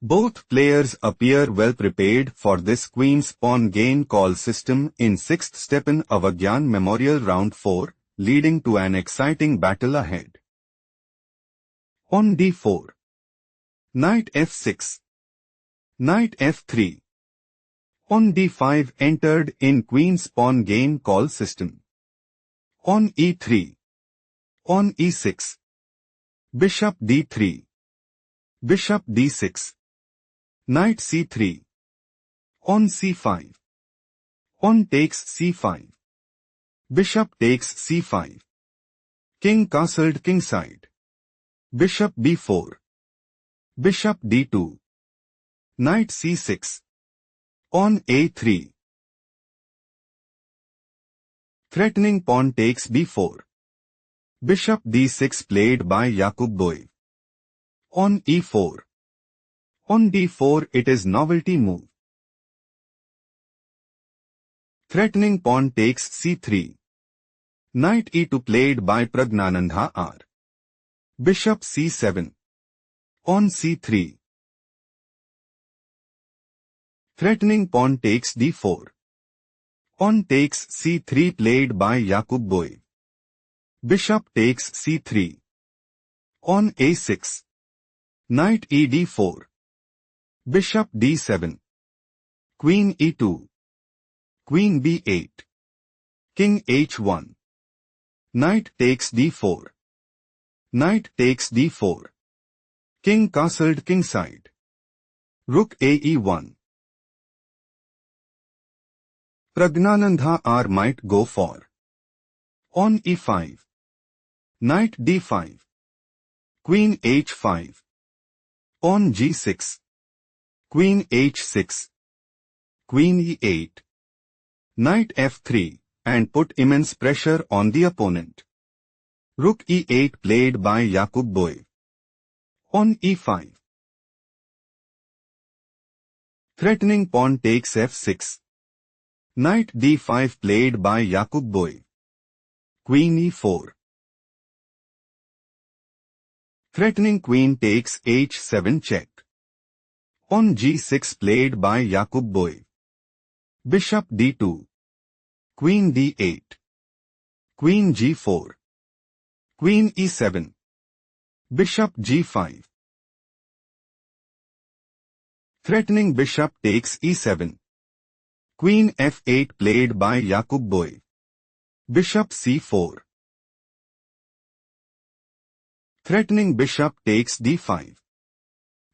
Both players appear well prepared for this queen's-pawn gain call system in 6th Stepan Avagyan Memorial Round 4, leading to an exciting battle ahead. On d4. Knight f6. Knight f3. On d5 entered in queen's-pawn gain call system. On e3. On e6. Bishop d3. Bishop d6. Knight c3. On c5. On takes c5. Bishop takes c5. King castled kingside. Bishop b4. Bishop d2. Knight c6. On a3. Threatening pawn takes b4. Bishop d6 played by Yakubboev. On e4. On d4 it is novelty move. Threatening pawn takes c3. Knight e2 played by Praggnanandhaa. Bishop c7. On c3. Threatening pawn takes d4. On takes c3 played by Yakubboev. Bishop takes c3. On a6. Knight e d4. Bishop d7. Queen e2. Queen b8. King h1. Knight takes d4. Knight takes d4. King castled kingside. Rook ae1. Praggnanandhaa might go for. On e5. Knight d5. Queen h5. On g6. Queen h6. Queen e8. Knight f3, and put immense pressure on the opponent. Rook e8 played by Yakubboev. On e5. Threatening pawn takes f6. Knight d5 played by Yakubboev. Queen e4. Threatening queen takes h7 check. On g6 played by Yakubboev. Bishop d2. Queen d8. Queen g4. Queen e7. Bishop g5. Threatening bishop takes e7. Queen f8 played by Yakubboev. Bishop c4. Threatening bishop takes d5.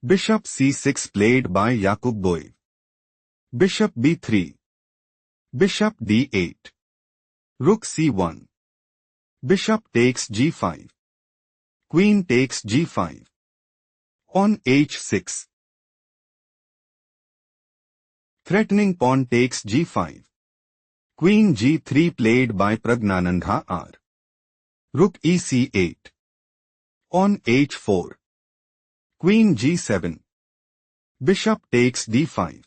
Bishop c6 played by Yakubboev. Bishop b3. Bishop d8. Rook c1. Bishop takes g5. Queen takes g5. On h6. Threatening pawn takes g5. Queen g3 played by Praggnanandhaa. Rook ec8. On h4. Queen g7. Bishop takes d5.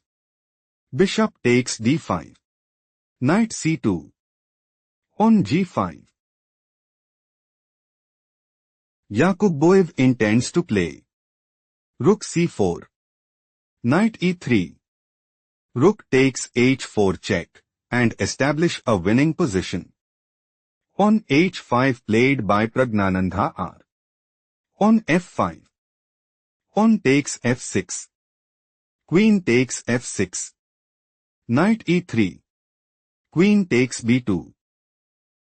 Bishop takes d5. Knight c2. On g5. Yakubboev intends to play. Rook c4. Knight e3. Rook takes h4 check, and establish a winning position. On h5 played by Praggnanandhaa. On f5. On takes f6. Queen takes f6. Knight e3. Queen takes b2.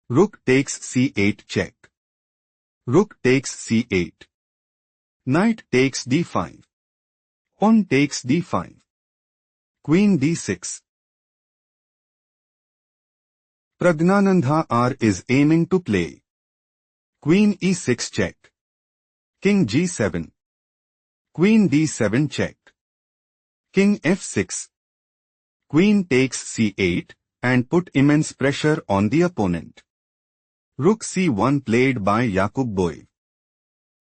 Rook takes c8 check. Rook takes c8. Knight takes d5. On takes d5. Queen d6. Praggnanandhaa is aiming to play. Queen e6 check. King g7. Queen d7 check. King f6. Queen takes c8, and put immense pressure on the opponent. Rook c1 played by Yakubboev.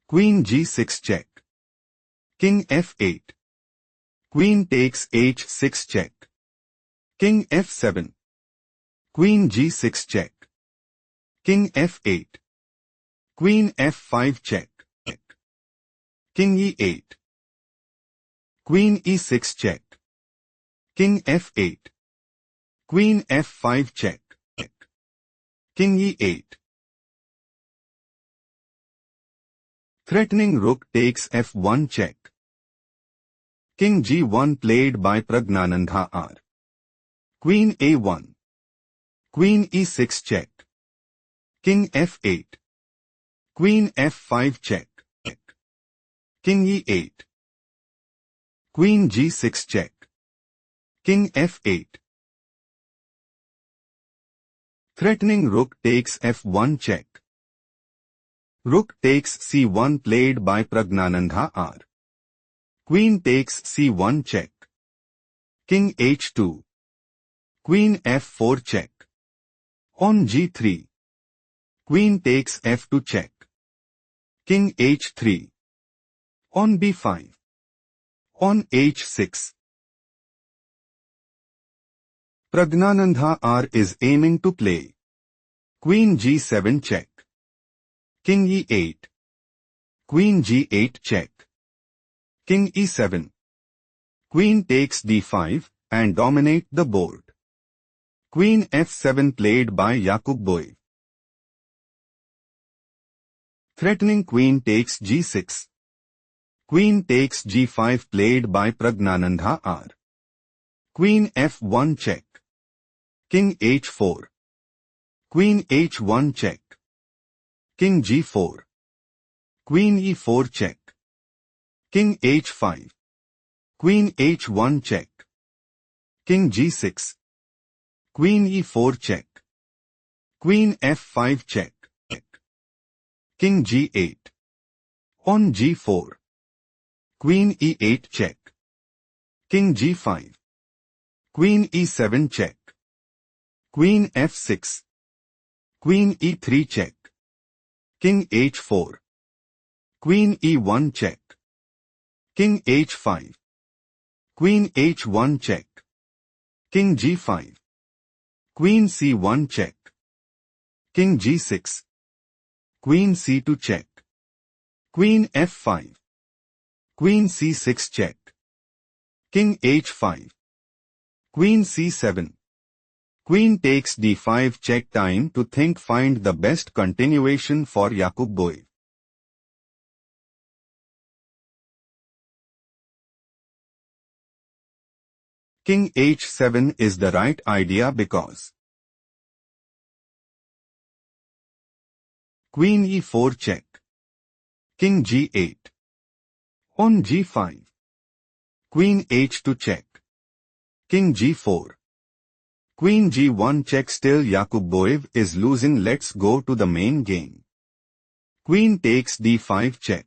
Queen g6 check. King f8. Queen takes h6 check. King f7. Queen g6 check. King f8. Queen f5 check. King e8. Queen e6 check. King f8. Queen f5 check. King e8. Threatening rook takes f1 check. King g1 played by Praggnanandhaa. Queen a1. Queen e6 check. King f8. Queen f5 check. King e8. Queen g6 check. King f8. Threatening rook takes f1 check. Rook takes c1 played by Praggnanandhaa. Queen takes c1 check. King h2. Queen f4 check. On g3. Queen takes f2 check. King h3. On b5. On h6. Praggnanandhaa is aiming to play Queen g7 check. King e8. Queen g8 check. King e7. Queen takes d5 and dominate the board. Queen f7 played by Yakubboev. Threatening queen takes g6. Queen takes g5 played by Praggnanandhaa. Queen f1 check. King h4. Queen h1 check. King g4. Queen e4 check. King h5. Queen h1 check. King g6. Queen e4 check. Queen f5 check. King g8. On g4. Queen e8 check. King g5. Queen e7 check. Queen f6. Queen e3 check. King h4. Queen e1 check. King h5. Queen h1 check. King g5. Queen c1 check. King g6. Queen c2 check. Queen f5. Queen c6 check. King h5. Queen c7. Queen takes d5 check. Time to think. Find the best continuation for Yakubboev. King h7 is the right idea because Queen e4 check. King g8. On g5. Queen h2 check. King g4. Queen g1 check. Still Yakubboev is losing. Let's go to the main game. Queen takes d5 check.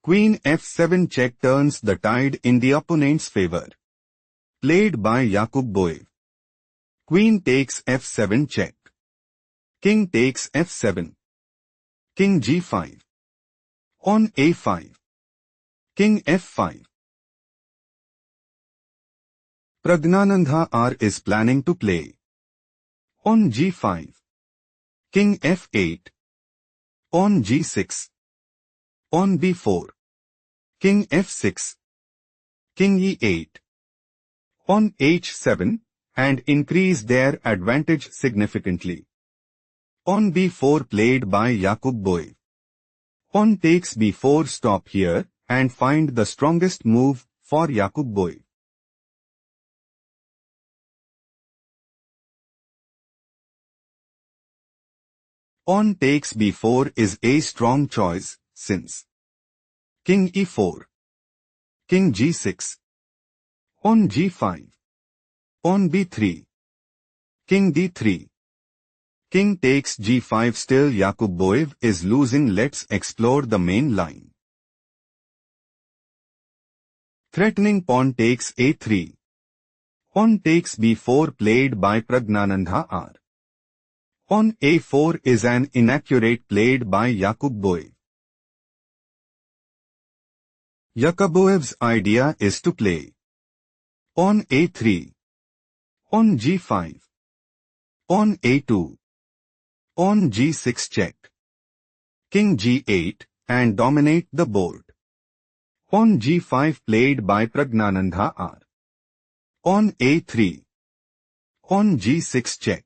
Queen f7 check turns the tide in the opponent's favor. Played by Yakubboev. Queen takes f7 check. King takes f7. King g5. On a5. King f5. Praggnanandhaa is planning to play on g5. King f8. On g6. On b4. King f6. King e8. On h7 and increase their advantage significantly. On b4 played by Yakubboev. On takes b4. Stop here and find the strongest move for Yakubboev. On takes b4 is a strong choice since King e4. King g6. On g5. On b3. King d3. King takes g5. Still Yakubboev is losing. Let's explore the main line. Threatening pawn takes a3. On takes b4 played by Praggnanandhaa. On a4 is an inaccurate played by Yakubboev. Yakubboev's idea is to play on a3. On g5. On a2. On g6 check. King g8 and dominate the board. Pawn g5 played by Praggnanandhaa R. On a3. On g6 check.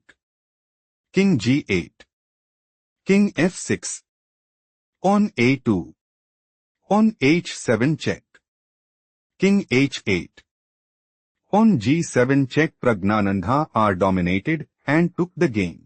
King g8. King f6. On a2. On h7 check. King h8. On g7 check. Praggnanandhaa R dominated and took the game.